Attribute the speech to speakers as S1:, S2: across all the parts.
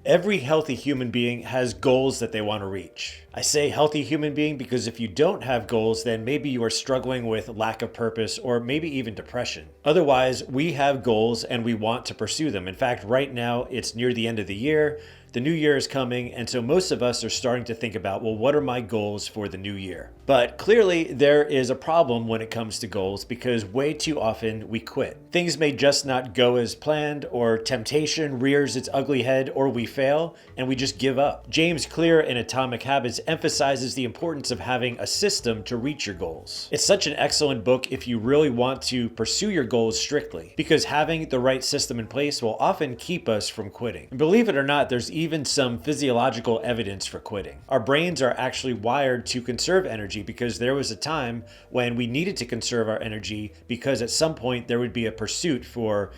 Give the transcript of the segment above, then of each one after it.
S1: Every healthy human being has goals that they want to reach. I say healthy human being because if you don't have goals, then maybe you are struggling with lack of purpose or maybe even depression. Otherwise, we have goals and we want to pursue them. In fact, right now it's near the end of the year. The new year is coming, and so most of us are starting to think about, well, what are my goals for the new year? But clearly there is a problem when it comes to goals because way too often we quit. Things may just not go as planned, or temptation rears its ugly head, or we fail and we just give up. James Clear in Atomic Habits emphasizes the importance of having a system to reach your goals. It's such an excellent book if you really want to pursue your goals strictly, because having the right system in place will often keep us from quitting. And believe it or not, there's even some physiological evidence for quitting. Our brains are actually wired to conserve energy because there was a time when we needed to conserve our energy because at some point there would be a pursuit for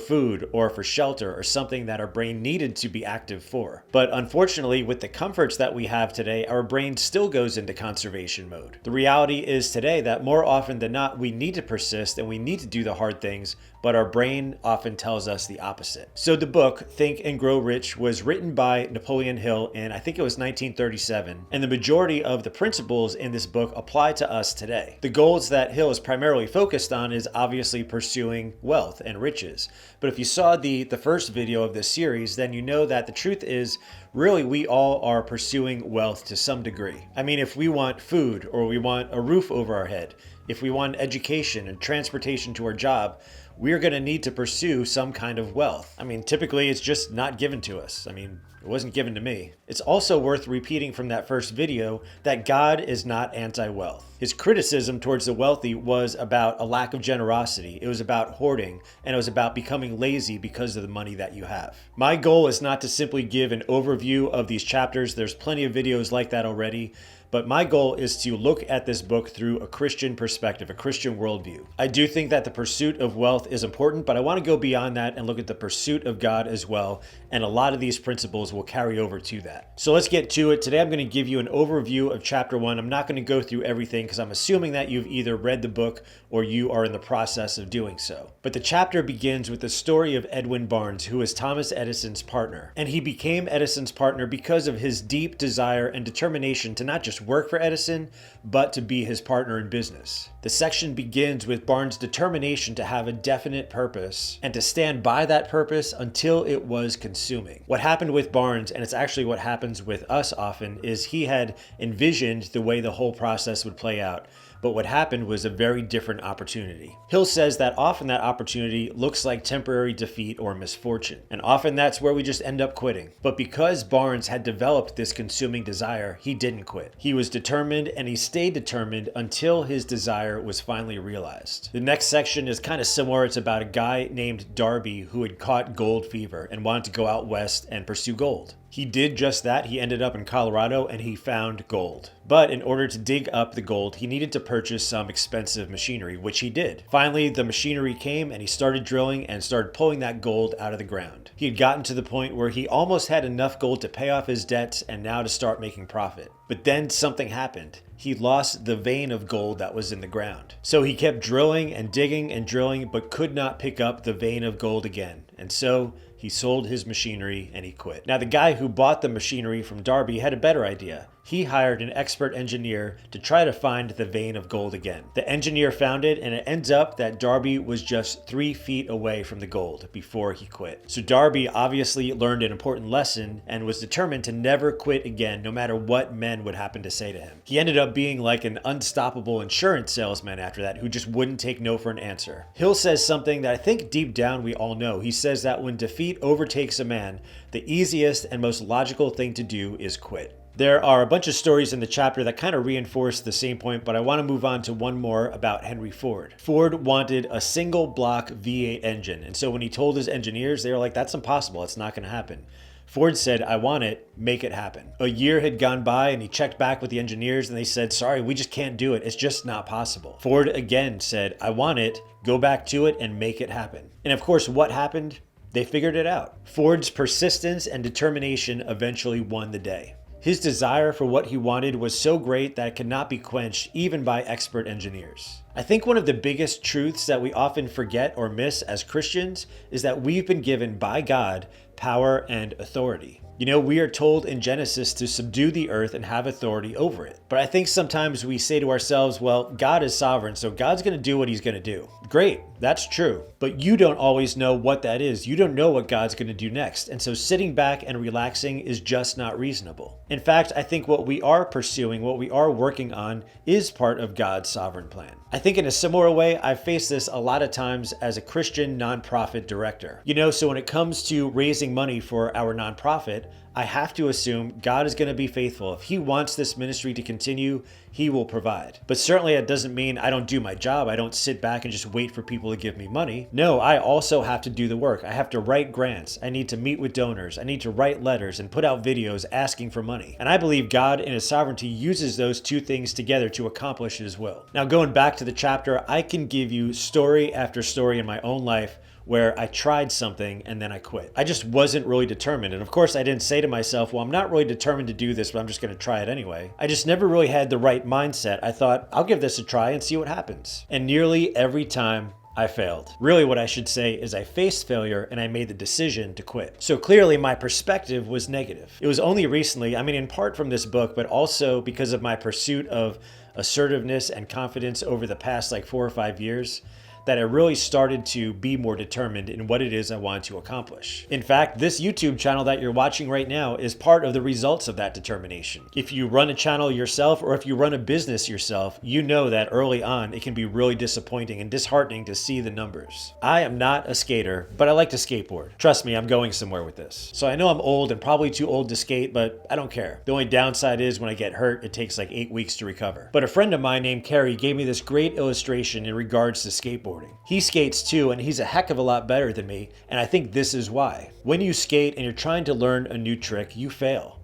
S1: food or for shelter or something that our brain needed to be active for. But unfortunately, with the comforts that we have today, our brain still goes into conservation mode. The reality is today that more often than not, we need to persist and we need to do the hard things, but our brain often tells us the opposite. So the book, Think and Grow Rich, was written by Napoleon Hill in, I think it was 1937, and the majority of the principles in this book apply to us today. The goals that Hill is primarily focused on is obviously pursuing wealth and riches. But if you saw the first video of this series, then you know that the truth is really we all are pursuing wealth to some degree. I mean, if we want food or we want a roof over our head, if we want education and transportation to our job, we're going to need to pursue some kind of wealth. I mean, typically it's just not given to us. I mean, it wasn't given to me. It's also worth repeating from that first video that God is not anti-wealth. His criticism towards the wealthy was about a lack of generosity. It was about hoarding, and it was about becoming lazy because of the money that you have. My goal is not to simply give an overview of these chapters. There's plenty of videos like that already. But my goal is to look at this book through a Christian perspective, a Christian worldview. I do think that the pursuit of wealth is important, but I want to go beyond that and look at the pursuit of God as well. And a lot of these principles will carry over to that. So let's get to it. Today I'm going to give you an overview of chapter 1. I'm not going to go through everything because I'm assuming that you've either read the book or you are in the process of doing so. But the chapter begins with the story of Edwin Barnes, who is Thomas Edison's partner. And he became Edison's partner because of his deep desire and determination to not just work for Edison, but to be his partner in business. The section begins with Barnes' determination to have a definite purpose and to stand by that purpose until it was consuming. What happened with Barnes, and it's actually what happens with us often, is he had envisioned the way the whole process would play out. But what happened was a very different opportunity. Hill says that often that opportunity looks like temporary defeat or misfortune, and often that's where we just end up quitting. But because Barnes had developed this consuming desire, he didn't quit. He was determined, and he stayed determined until his desire was finally realized. The next section is kind of similar. It's about a guy named Darby who had caught gold fever and wanted to go out west and pursue gold. He did just that. He ended up in Colorado and he found gold. But in order to dig up the gold, he needed to purchase some expensive machinery, which he did. Finally, the machinery came and he started drilling and started pulling that gold out of the ground. He had gotten to the point where he almost had enough gold to pay off his debts and now to start making profit. But then something happened. He lost the vein of gold that was in the ground. So he kept drilling and digging and drilling, but could not pick up the vein of gold again. And so he sold his machinery and he quit. Now, the guy who bought the machinery from Darby had a better idea. He hired an expert engineer to try to find the vein of gold again. The engineer found it, and it ends up that Darby was just 3 feet away from the gold before he quit. So Darby obviously learned an important lesson and was determined to never quit again, no matter what men would happen to say to him. He ended up being like an unstoppable insurance salesman after that, who just wouldn't take no for an answer. Hill says something that I think deep down we all know. He says that when defeat overtakes a man, the easiest and most logical thing to do is quit. There are a bunch of stories in the chapter that kind of reinforce the same point, but I want to move on to one more about Henry Ford. Ford wanted a single block V8 engine, and so when he told his engineers, they were like, that's impossible, it's not going to happen. Ford said, I want it, make it happen. A year had gone by and he checked back with the engineers and they said, sorry, we just can't do it. It's just not possible. Ford again said, I want it, go back to it and make it happen. And of course, what happened? They figured it out. Ford's persistence and determination eventually won the day. His desire for what he wanted was so great that it could not be quenched even by expert engineers. I think one of the biggest truths that we often forget or miss as Christians is that we've been given by God power and authority. You know, we are told in Genesis to subdue the earth and have authority over it. But I think sometimes we say to ourselves, well, God is sovereign, so God's going to do what he's going to do. Great, that's true. But you don't always know what that is. You don't know what God's going to do next. And so sitting back and relaxing is just not reasonable. In fact, I think what we are pursuing, what we are working on, is part of God's sovereign plan. I think in a similar way, I've faced this a lot of times as a Christian nonprofit director. You know, so when it comes to raising money for our nonprofit, I have to assume God is going to be faithful. If he wants this ministry to continue, he will provide. But certainly it doesn't mean I don't do my job. I don't sit back and just wait for people to give me money. No, I also have to do the work. I have to write grants. I need to meet with donors. I need to write letters and put out videos asking for money. And I believe God in his sovereignty uses those two things together to accomplish his will. Now, going back to the chapter, I can give you story after story in my own life where I tried something and then I quit. I just wasn't really determined. And of course, I didn't say to myself, well, I'm not really determined to do this, but I'm just going to try it anyway. I just never really had the right mindset. I thought, I'll give this a try and see what happens. And nearly every time, I failed. Really, what I should say is I faced failure and I made the decision to quit. So clearly my perspective was negative. It was only recently, I mean, in part from this book, but also because of my pursuit of assertiveness and confidence over the past like 4 or 5 years, that I really started to be more determined in what it is I want to accomplish. In fact, this YouTube channel that you're watching right now is part of the results of that determination. If you run a channel yourself or if you run a business yourself, you know that early on it can be really disappointing and disheartening to see the numbers. I am not a skater, but I like to skateboard. Trust me, I'm going somewhere with this. So I know I'm old and probably too old to skate, but I don't care. The only downside is when I get hurt, it takes like 8 weeks to recover. But a friend of mine named Carrie gave me this great illustration in regards to skateboarding. He skates too, and he's a heck of a lot better than me, and I think this is why. When you skate and you're trying to learn a new trick, you fail.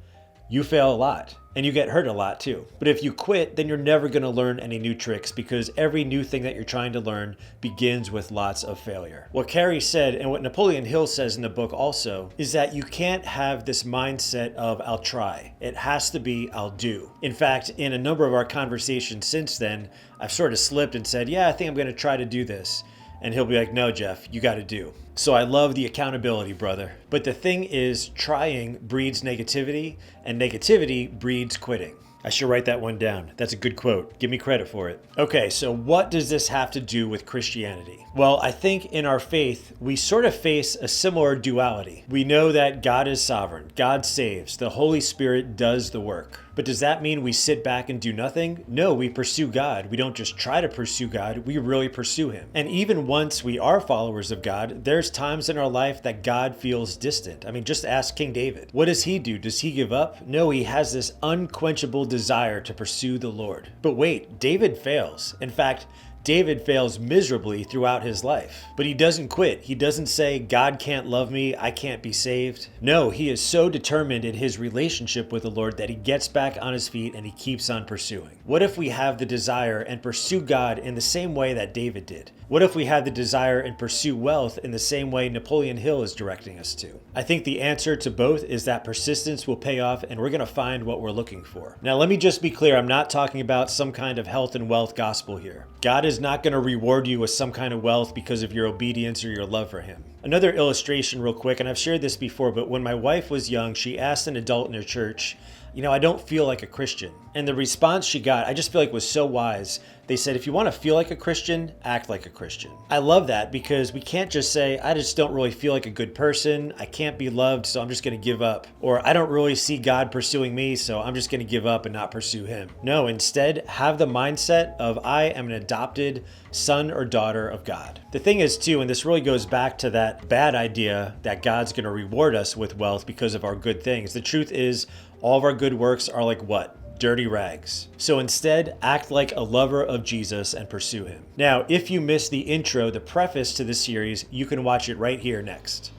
S1: You fail a lot, and you get hurt a lot too. But if you quit, then you're never going to learn any new tricks because every new thing that you're trying to learn begins with lots of failure. What Carrie said, and what Napoleon Hill says in the book also, is that you can't have this mindset of I'll try. It has to be I'll do. In fact, in a number of our conversations since then, I've sort of slipped and said, yeah, I think I'm going to try to do this. And he'll be like, no, Jeff, you got to do. So I love the accountability, brother. But the thing is, trying breeds negativity, and negativity breeds quitting. I should write that one down. That's a good quote. Give me credit for it. Okay, so what does this have to do with Christianity? Well, I think in our faith, we sort of face a similar duality. We know that God is sovereign. God saves. The Holy Spirit does the work. But does that mean we sit back and do nothing? No, we pursue God. We don't just try to pursue God, we really pursue him. And even once we are followers of God, there's times in our life that God feels distant. I mean, just ask King David. What does he do? Does he give up? No, he has this unquenchable desire to pursue the Lord. But wait, David fails. In fact, David fails miserably throughout his life, but he doesn't quit. He doesn't say, God can't love me, I can't be saved. No, he is so determined in his relationship with the Lord that he gets back on his feet and he keeps on pursuing. What if we have the desire and pursue God in the same way that David did? What if we have the desire and pursue wealth in the same way Napoleon Hill is directing us to? I think the answer to both is that persistence will pay off and we're going to find what we're looking for. Now, let me just be clear. I'm not talking about some kind of health and wealth gospel here. God is not going to reward you with some kind of wealth because of your obedience or your love for him. Another illustration real quick, and I've shared this before, but when my wife was young, she asked an adult in her church, I don't feel like a Christian. And the response she got, I just feel like was so wise. They said, if you want to feel like a Christian, act like a Christian. I love that because we can't just say, I just don't really feel like a good person. I can't be loved, so I'm just going to give up. Or I don't really see God pursuing me, so I'm just going to give up and not pursue him. No, instead, have the mindset of I am an adopted son or daughter of God. The thing is too, and this really goes back to that bad idea that God's going to reward us with wealth because of our good things. The truth is, all of our good works are like what? Dirty rags. So instead, act like a lover of Jesus and pursue him. Now, if you missed the intro, the preface to this series, you can watch it right here next.